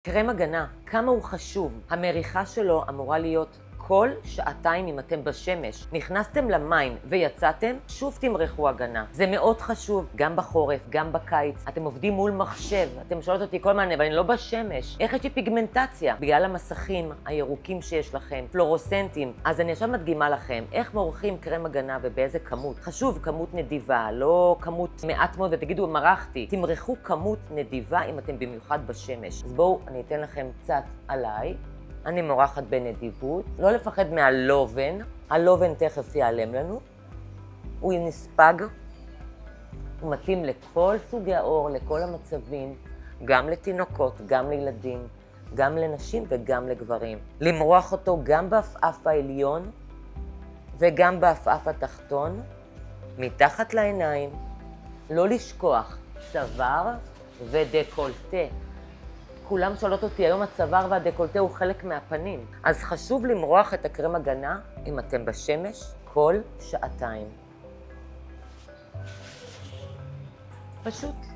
קרם הגנה, כמה הוא חשוב. המריחה שלו אמורה להיות כל שעתיים אם אתם בשמש. נכנסתם למים ויצאתם, שוב תמרחו הגנה. זה מאוד חשוב, גם בחורף, גם בקיץ. אתם עובדים מול מחשב, אתם שואלות אותי כל מענה, אבל אני לא בשמש. איך יש לי פיגמנטציה? בגלל המסכים הירוקים שיש לכם, פלורוסנטים. אז אני עכשיו מדגימה לכם איך מורחים קרם הגנה ובאיזה כמות. חשוב, כמות נדיבה, לא כמות מעט מאוד, ותגידו, מרחתי. תמרחו כמות נדיבה אם אתם במיוחד בשמש. אז בואו, אני אתן לכם קצת עליי. אני מורחת בנדיבות, לא לפחד מהלובן, הלובן תכף ייעלם לנו, הוא נספג, הוא מתאים לכל סוגי האור, לכל המצבים, גם לתינוקות, גם לילדים, גם לנשים וגם לגברים. למרוח אותו גם בעפעף העליון וגם בעפעף התחתון, מתחת לעיניים, לא לשכוח, צוואר ודקולטה. כולם שואלות אותי, היום הצוואר והדקולטה הוא חלק מהפנים. אז חשוב למרוח את הקרם הגנה אם אתם בשמש כל שעתיים. פשוט.